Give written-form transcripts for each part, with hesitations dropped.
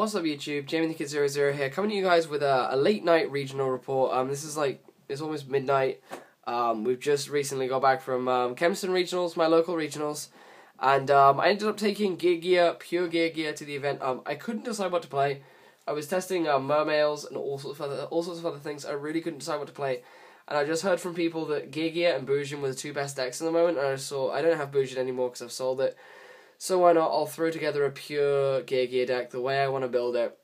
What's up YouTube, JamieTheKid00 here, coming to you guys with a late night regional report. This is like, it's almost midnight. We've just recently got back from Kempston regionals, my local regionals, and I ended up taking pure gear to the event. I couldn't decide what to play. I was testing mermails and all sorts of other things. I really couldn't decide what to play, and I just heard from people that Geargia and Bujin were the two best decks in the moment, and I don't have Bujin anymore because I've sold it. So why not, I'll throw together a pure Geargia deck the way I want to build it.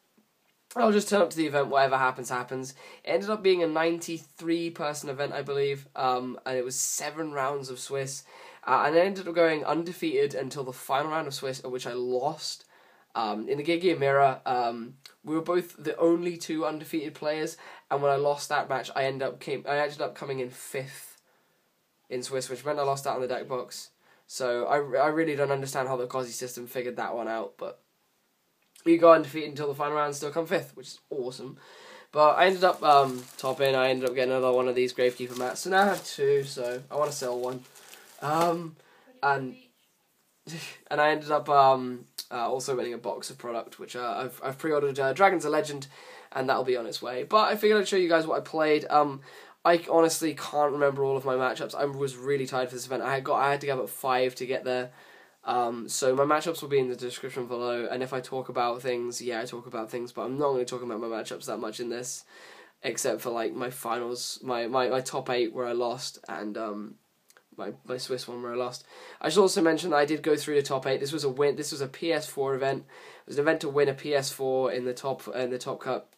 I'll just turn up to the event, whatever happens, happens. It ended up being a 93-person event, I believe, and it was 7 rounds of Swiss. And I ended up going undefeated until the final round of Swiss, at which I lost. In the Geargia mirror, we were both the only 2 undefeated players, and when I lost that match, I ended up coming in 5th in Swiss, which meant I lost out on the deck box. So I really don't understand how the Cosy system figured that one out, but we got undefeated until the final round and still come 5th, which is awesome. But I ended up topping. I ended up getting another one of these Gravekeeper mats, so now I have 2. So I want to sell one, and I ended up also winning a box of product, which I've pre-ordered Dragons of Legend, and that'll be on its way. But I figured I'd show you guys what I played. I honestly can't remember all of my matchups. I was really tired for this event. I had to get up at 5 to get there. So my matchups will be in the description below. And if I talk about things, yeah, I talk about things, but I'm not going to talk about my matchups that much in this, except for like my finals, my top 8 where I lost, and my Swiss one where I lost. I should also mention that I did go through the top 8. This was a win. This was a PS4 event. It was an event to win a PS4 in the top cup.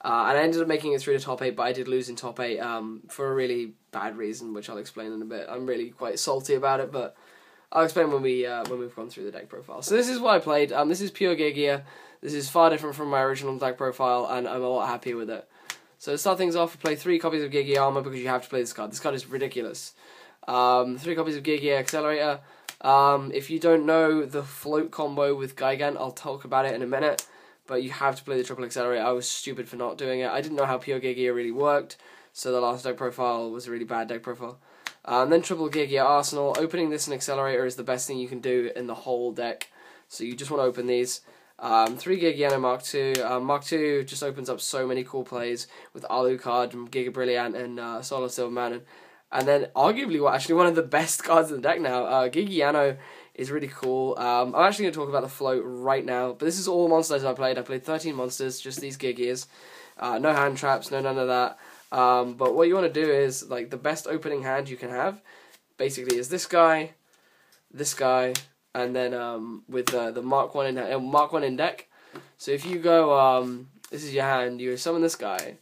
And I ended up making it through the top 8, but I did lose in top 8 for a really bad reason, which I'll explain in a bit. I'm really quite salty about it, but I'll explain when we've gone through the deck profile. So this is what I played. This is pure Geargia. This is far different from my original deck profile, and I'm a lot happier with it. So to start things off, I play 3 copies of Geargia Armor because you have to play this card. This card is ridiculous. 3 copies of Geargia Accelerator. If you don't know the float combo with Gigant, I'll talk about it in a minute. But you have to play the triple accelerator. I was stupid for not doing it. I didn't know how pure Geargia really worked, so the last deck profile was a really bad deck profile. And then triple Geargia Arsenal. Opening this in accelerator is the best thing you can do in the whole deck. So you just want to open these. 3 Geargia and I Mark II. Mark II just opens up so many cool plays with Alucard and Giga Brilliant and Solar Silverman. And then arguably actually one of the best cards in the deck now, Geargia is really cool. I'm actually going to talk about the float right now, but this is all the monsters I played. I played 13 monsters, just these Geargias. No hand traps, no none of that. But what you want to do is, like, the best opening hand you can have, basically, is this guy, and then with the Mark 1 in deck. So if you go, this is your hand, you summon this guy,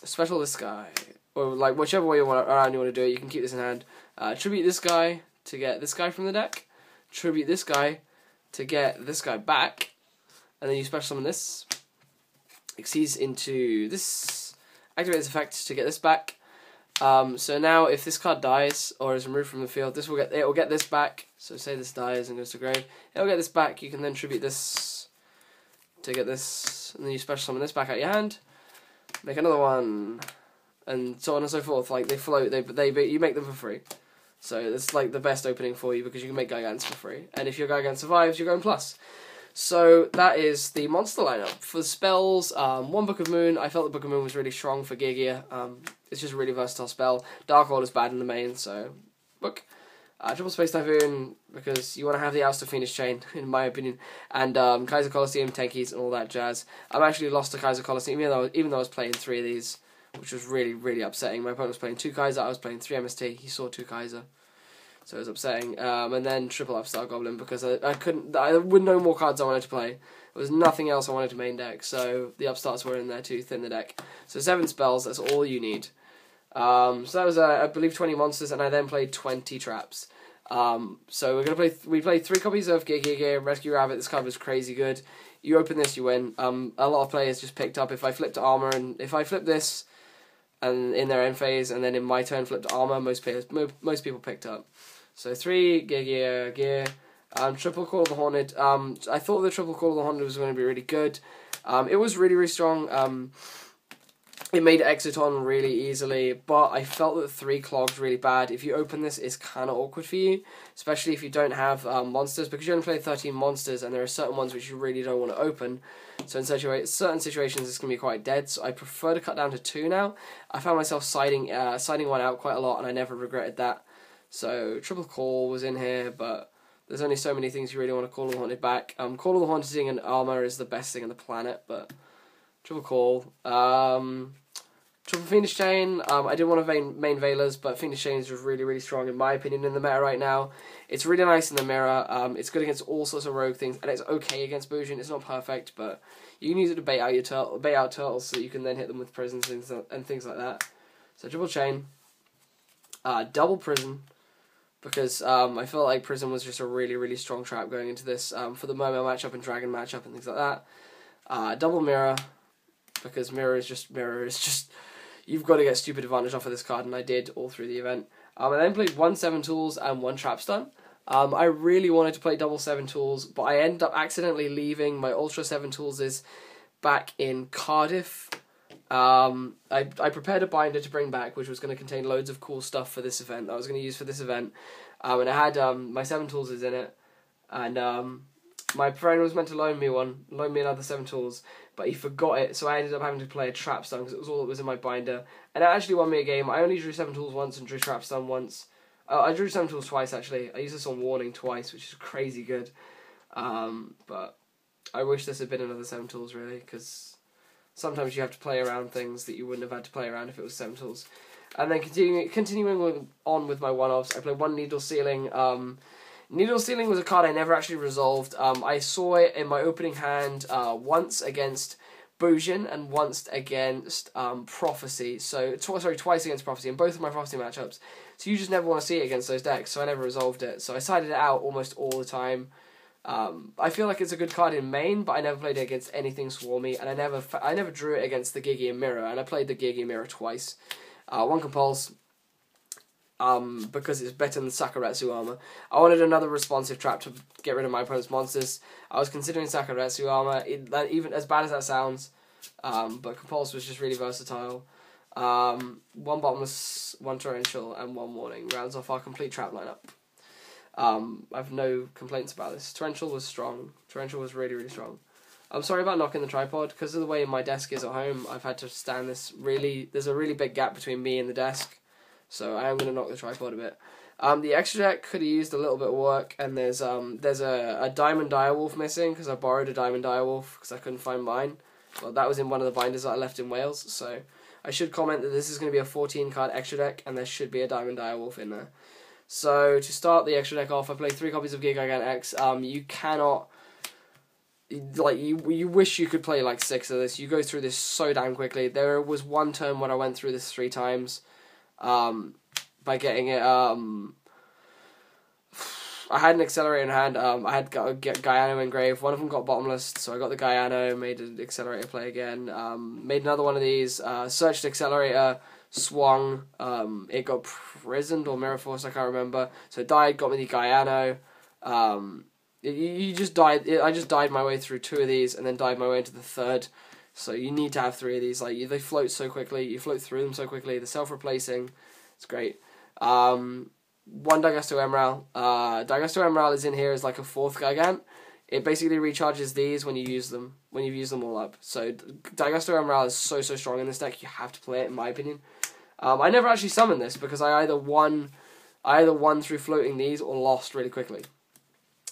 special this guy, or like whichever way around you want to do it, you can keep this in hand. Tribute this guy to get this guy from the deck, tribute this guy to get this guy back, and then you special summon this, exceeds into this, activate this effect to get this back. So now if this card dies or is removed from the field, it will get this back. So say this dies and goes to grave, it will get this back. You can then tribute this to get this, and then you special summon this back out your hand, make another one, and so on and so forth. Like, they float, you make them for free. So it's like the best opening for you because you can make Gigants for free. And if your Gigant survives, you're going plus. So that is the monster lineup. For the spells, 1 Book of Moon. I felt the Book of Moon was really strong for Geargia. It's just a really versatile spell. Dark Hold is bad in the main, so book. Triple Space Typhoon, because you want to have the Ouster Phoenix Chain, in my opinion. And Kaiser Colosseum, Tankies, and all that jazz. I've actually lost to Kaiser Colosseum, even though I was playing 3 of these, which was really, really upsetting. My opponent was playing 2 Kaiser, I was playing 3 MST, he saw 2 Kaiser. So it was upsetting. And then triple Upstart Goblin, because I would no more cards I wanted to play. There was nothing else I wanted to main deck, so the Upstarts were in there to thin the deck. So 7 spells, that's all you need. So that was, I believe, 20 monsters, and I then played 20 traps. So we played 3 copies of Gear, Rescue Rabbit. This card was crazy good. You open this, you win. A lot of players just picked up, if I flipped armor, and if I flip this, and in their end phase, and then in my turn flipped armor, most people picked up. So 3 Gear, triple Call of the Haunted. I thought the triple Call of the Haunted was going to be really good. It was really, really strong. It made Exoton really easily, but I felt that 3 clogged really bad. If you open this, it's kind of awkward for you, especially if you don't have monsters, because you only play 13 monsters, and there are certain ones which you really don't want to open. So in certain situations, it's going to be quite dead, so I prefer to cut down to 2 now. I found myself siding one out quite a lot, and I never regretted that. So Triple Call was in here, but there's only so many things you really want to Call of the Haunted back. Call of the Haunted and Armor is the best thing on the planet, but Triple Call. Triple Phoenix Chain, I didn't want to main Veilers, but Phoenix Chain is just really, really strong in my opinion in the meta right now. It's really nice in the mirror, it's good against all sorts of rogue things, and it's okay against Bujin. It's not perfect, but you can use it to bait out turtles so you can then hit them with prisons and things like that. So Triple Chain, Double Prison, because I felt like Prison was just a really, really strong trap going into this for the Mermail matchup and Dragon matchup and things like that. Double Mirror, because Mirror is just you've got to get stupid advantage off of this card, and I did all through the event. I then played 1 7 tools and 1 trap stun. I really wanted to play double 7 tools, but I ended up accidentally leaving my Ultra 7 tools back in Cardiff. I prepared a binder to bring back, which was going to contain loads of cool stuff for this event that I was going to use for this event. And it had my 7 tools in it, and my friend was meant to loan me another 7 tools, but he forgot it, so I ended up having to play a trap stun because it was all that was in my binder, and it actually won me a game. I only drew 7 tools once and drew trap stun once. I drew 7 tools twice actually. I used this on warning twice, which is crazy good. But I wish this had been another 7 tools really, because sometimes you have to play around things that you wouldn't have had to play around if it was 7 tools. And then continuing on with my one-offs, I played 1 Needle Sealing. Needle Stealing was a card I never actually resolved. I saw it in my opening hand once against Bujin and once against Prophecy. So twice against Prophecy in both of my Prophecy matchups. So you just never want to see it against those decks, so I never resolved it. So I sided it out almost all the time. I feel like it's a good card in main, but I never played it against anything swarmy, and I never drew it against the Geargia Mirror, and I played the Geargia Mirror twice. 1 Compulse. Because it's better than Sakuretsu Armor. I wanted another responsive trap to get rid of my opponent's monsters. I was considering Sakuretsu Armor, even as bad as that sounds, but Compulse was just really versatile. 1 Bottomless, 1 Torrential, and 1 Warning rounds off our complete trap lineup. I've no complaints about this. Torrential was strong. Torrential was really, really strong. I'm sorry about knocking the tripod. Because of the way my desk is at home, I've had to stand this there's a really big gap between me and the desk. So I am going to knock the tripod a bit. The extra deck could have used a little bit of work, and there's a Diamond Direwolf missing, because I borrowed a Diamond Direwolf because I couldn't find mine. Well, that was in one of the binders that I left in Wales, so I should comment that this is going to be a 14 card extra deck, and there should be a Diamond Direwolf in there. So to start the extra deck off, I played 3 copies of Geargia and I. You cannot... Like, you wish you could play like 6 of this. You go through this so damn quickly. There was one turn when I went through this 3 times. By getting it, I had an accelerator in hand. I had Gaiano engraved. One of them got bottomless, so I got the Gaiano, made an accelerator play again. Made another one of these. Searched accelerator, swung. It got prisoned or mirror force, I can't remember. So it died. Got me the Gaiano. You just died. I just died my way through 2 of these, and then died my way into the 3rd. So you need to have 3 of these. Like, they float so quickly. You float through them so quickly. They're self-replacing. It's great. 1 Digesto Emerald. Digesto Emerald is in here as like a 4th Gigant. It basically recharges these when you use them. When you've used them all up. So Digesto Emerald is so strong in this deck. You have to play it, in my opinion. I never actually summoned this because I either won through floating these or lost really quickly.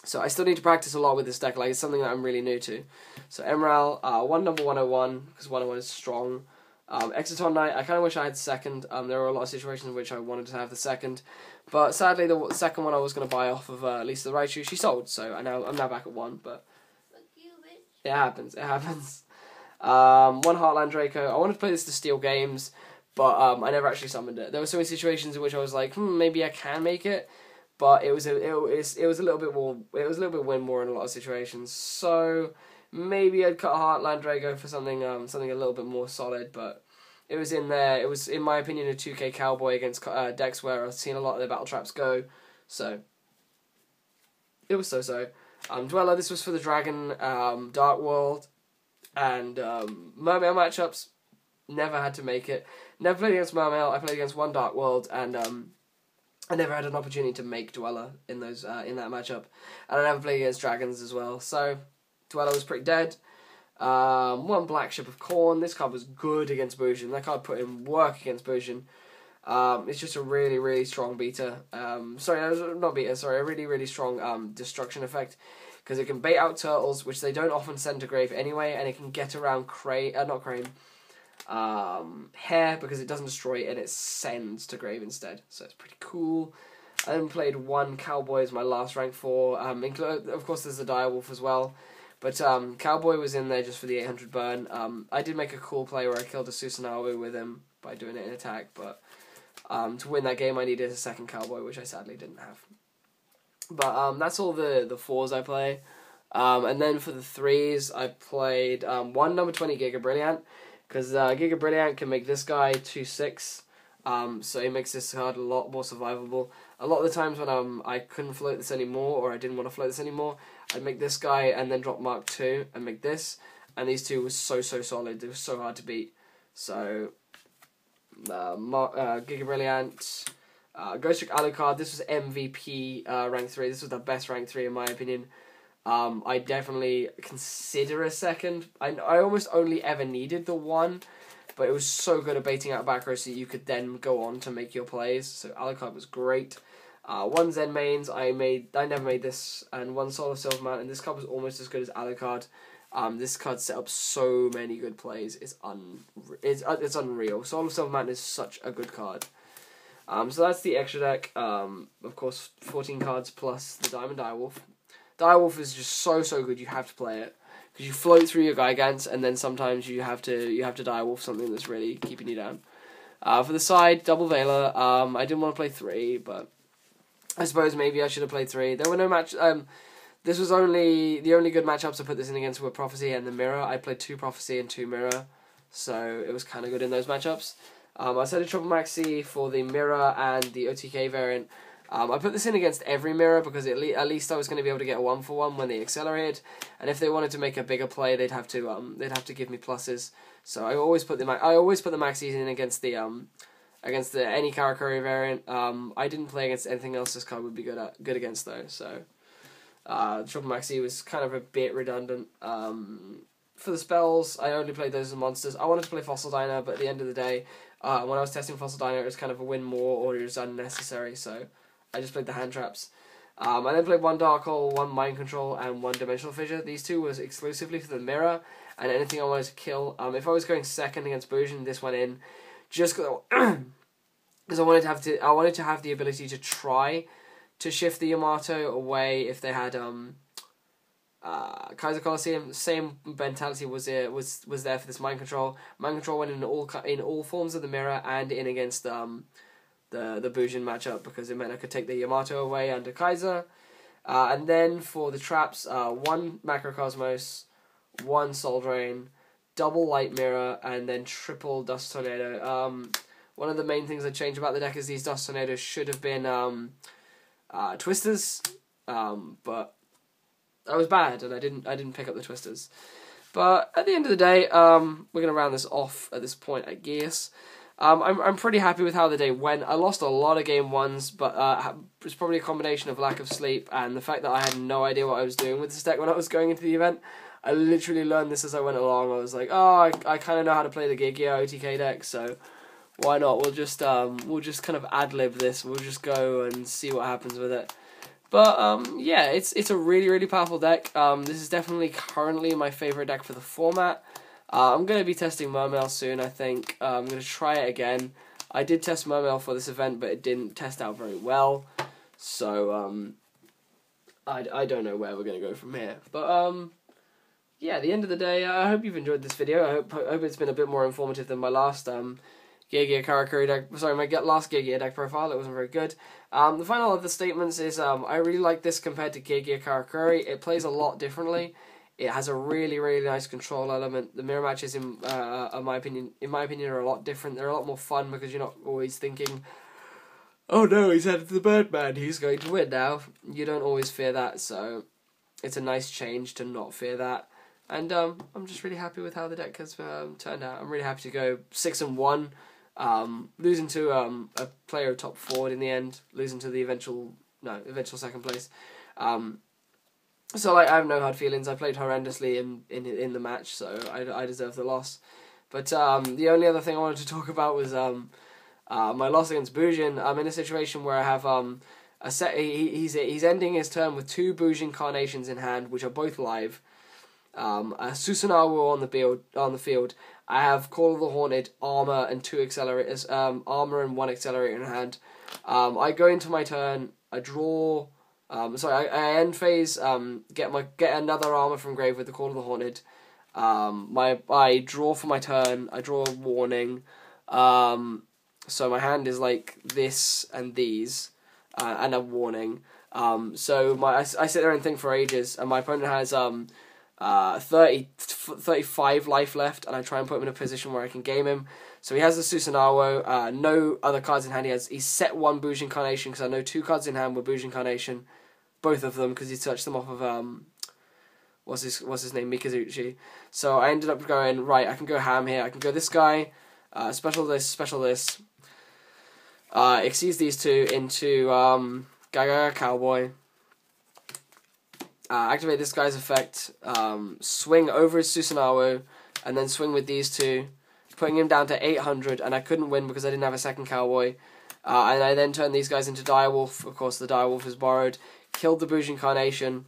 So I still need to practice a lot with this deck. Like, it's something that I'm really new to. So Emerald, 1 number 101, because 101 is strong. Exoton Knight, I kind of wish I had 2nd. There were a lot of situations in which I wanted to have the 2nd. But sadly, the 2nd one I was going to buy off of Lisa the Raichu, she sold. So I'm now back at 1. But fuck you, bitch. It happens. 1 Heartland Draco. I wanted to play this to steal games, but I never actually summoned it. There were so many situations in which I was like, maybe I can make it. But it was a little bit win more in a lot of situations. So maybe I'd cut a Heartland Drago for something a little bit more solid. But it was in there. It was, in my opinion, a 2K Cowboy against decks where I've seen a lot of the battle traps go. So it was so. Dweller. This was for the Dragon, Dark World, and Mermail matchups. never had to make it. Never played against Mermail. I played against one Dark World, and I never had an opportunity to make Dweller in those in that matchup, and I never played against Dragons as well. So Dweller was pretty dead. One Black Ship of Corn. This card was good against Bujin. That card put in work against Bujin. It's just a really, really strong beater. Sorry, not beater. Sorry, a really, really strong destruction effect, because it can bait out turtles, which they don't often send to grave anyway, and it can get around Hare, because it doesn't destroy it and it sends to grave instead. So it's pretty cool. I then played one Cowboy as my last rank 4. Of course, there's the Direwolf as well. But Cowboy was in there just for the 800 burn. I did make a cool play where I killed a Susanoo with him by doing it in attack, but to win that game I needed a second Cowboy, which I sadly didn't have. But that's all the 4s I play. And then for the 3s, I played one number 20 Giga Brilliant, because Giga Brilliant can make this guy 2/6. So it makes this card a lot more survivable. A lot of the times when I couldn't float this anymore, or I didn't want to float this anymore, I'd make this guy and then drop Mark 2 and make this, and these two were so solid. They were so hard to beat. So Giga Brilliant, Ghost Trick Alucard. This was MVP rank 3. This was the best rank 3 in my opinion. I definitely consider a second. I almost only ever needed the 1. But it was so good at baiting out back row, so you could then go on to make your plays. So Alucard was great. One Zen Mains, I never made this, and one Soul of Silver Mountain. This card was almost as good as Alucard. This card set up so many good plays. It's unreal. Soul of Silver Mountain is such a good card. So that's the extra deck. Of course, 14 cards plus the Diamond Direwolf. Direwolf is just so good. You have to play it. Because you float through your Gigants, and then sometimes you have to Direwolf something that's really keeping you down. For the side, double Veiler. I didn't want to play 3, but I suppose maybe I should have played 3. There were no match. This was the only good matchups I put this in against were Prophecy and the Mirror. I played 2 Prophecy and 2 Mirror, so it was kind of good in those matchups. I set a triple maxi for the Mirror and the OTK variant. I put this in against every Mirror because at least I was going to be able to get a 1-for-1 when they accelerated, and if they wanted to make a bigger play, they'd have to give me pluses. So I always put the maxis in against the any Karakuri variant. I didn't play against anything else this card would be good against though. So triple maxi was kind of a bit redundant. For the spells, I only played those as monsters. I wanted to play Fossil Diner, but at the end of the day, when I was testing Fossil Diner, it was kind of a win more or it was unnecessary. So I just played the hand traps. I then played one Dark Hole, one Mind Control, and one Dimensional Fissure. These 2 was exclusively for the Mirror, and anything I wanted to kill. If I was going second against Bujin, this went in, just because I wanted to have the ability to try to shift the Yamato away if they had Kaiser Colosseum. Same mentality was there for this Mind Control. Mind Control went in all forms of the Mirror and in against the Bujin matchup, because it meant I could take the Yamato away under Kaiser. And then for the traps, 1 Macrocosmos, 1 Soul Drain, double Light Mirror, and then triple Dust Tornado. One of the main things I changed about the deck is these Dust Tornadoes should have been Twisters, but I was bad and I didn't pick up the Twisters. But at the end of the day, we're gonna round this off at this point, I guess. I'm pretty happy with how the day went. I lost a lot of game 1s, but it was probably a combination of lack of sleep and the fact that I had no idea what I was doing with this deck when I was going into the event. I literally learned this as I went along. I was like, oh, I kind of know how to play the Geargia OTK deck, so why not? We'll just kind of ad-lib this. We'll just go and see what happens with it. But yeah, it's a really powerful deck. This is definitely currently my favorite deck for the format. I'm going to be testing Mermail soon, I think. I'm going to try it again. I did test Mermail for this event, but it didn't test out very well. So, I don't know where we're going to go from here. But, yeah, at the end of the day, I hope you've enjoyed this video. I hope it's been a bit more informative than my last Geargia Karakuri deck. Sorry, my last Geargia deck profile. It wasn't very good. The final of the statements is I really like this compared to Geargia Karakuri. It plays a lot differently. It has a really nice control element. The mirror matches, in my opinion, are a lot different. They're a lot more fun because you're not always thinking, oh no, he's headed to the Birdman, he's going to win now. You don't always fear that, so it's a nice change to not fear that. and I'm just really happy with how the deck has turned out. I'm really happy to go 6-1, losing to a player top forward in the end, losing to the eventual second place. So like I have no hard feelings. I played horrendously in the match, so I deserve the loss. But the only other thing I wanted to talk about was my loss against Bujin. I'm in a situation where I have a set. He's ending his turn with 2 Bujin Carnations in hand, which are both live. A Susanoo on the field. I have Call of the Haunted, armor and 2 accelerators. Armor and 1 accelerator in hand. I go into my turn. I draw. I end phase. Get another armor from grave with the Call of the Haunted. I draw for my turn. I draw a warning. So my hand is like this and these, and a warning. So I sit there and think for ages, and my opponent has 35 life left, and I try and put him in a position where I can game him. So he has the Susanoo, no other cards in hand. He's set 1 Bujin Carnation, because I know 2 cards in hand were Bujin Carnation, both of them, because he touched them off of what's his name, Mikazuchi. So I ended up going, right, I can go ham here. I can go this guy, special this. Exceeds these 2 into Gaga Cowboy. Activate this guy's effect, swing over his Susanoo, and then swing with these 2, putting him down to 800, and I couldn't win because I didn't have a second Cowboy. And I then turned these guys into Direwolf. Of course, the Direwolf is borrowed. Killed the Bujin Carnation,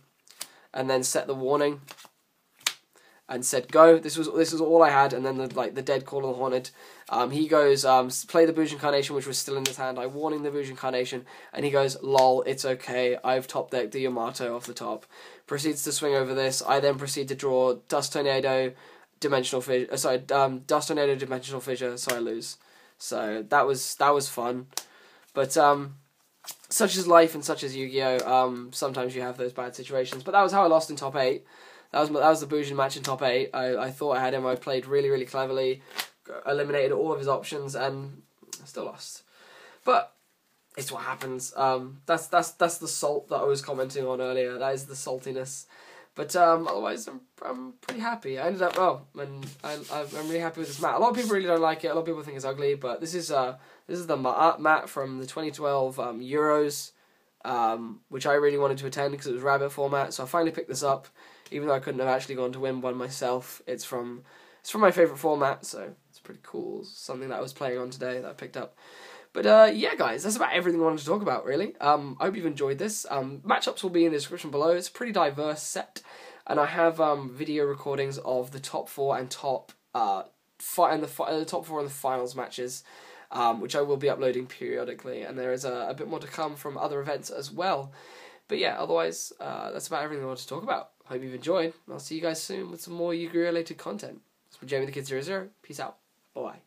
and then set the warning, and said go. This was all I had, and then the dead Call of the Haunted. He goes, play the Bujin Carnation, which was still in his hand. I warning the Bujin Carnation, and he goes, lol, it's okay. I've top decked the Yamato off the top. Proceeds to swing over this. I then proceed to draw Dust Tornado, Dimensional Fissure. Dust Tornado, Dimensional Fissure. So I lose. So that was fun, but such is life and such is Yu-Gi-Oh. Sometimes you have those bad situations. But that was how I lost in top 8. That was the Bujin match in top 8. I thought I had him. I played really, really cleverly, eliminated all of his options, and still lost. But it's what happens. That's the salt that I was commenting on earlier. That is the saltiness. But otherwise, I'm pretty happy. I ended up and I'm really happy with this mat. A lot of people really don't like it. A lot of people think it's ugly. But this is the mat from the 2012 Euros, which I really wanted to attend because it was rabbit format. So I finally picked this up, even though I couldn't have actually gone to win one myself. It's from my favourite format, so it's pretty cool. It's something that I was playing on today that I picked up. But yeah, guys, that's about everything I wanted to talk about, really. I hope you've enjoyed this. Matchups will be in the description below. It's a pretty diverse set, and I have video recordings of the top 4 and top the top 4 and the finals matches, which I will be uploading periodically. And there is a bit more to come from other events as well. But yeah, otherwise, that's about everything I want to talk about. Hope you've enjoyed. I'll see you guys soon with some more Yu-Gi-Oh! Related content. This has been Jamie the Kid 00. Peace out. Bye.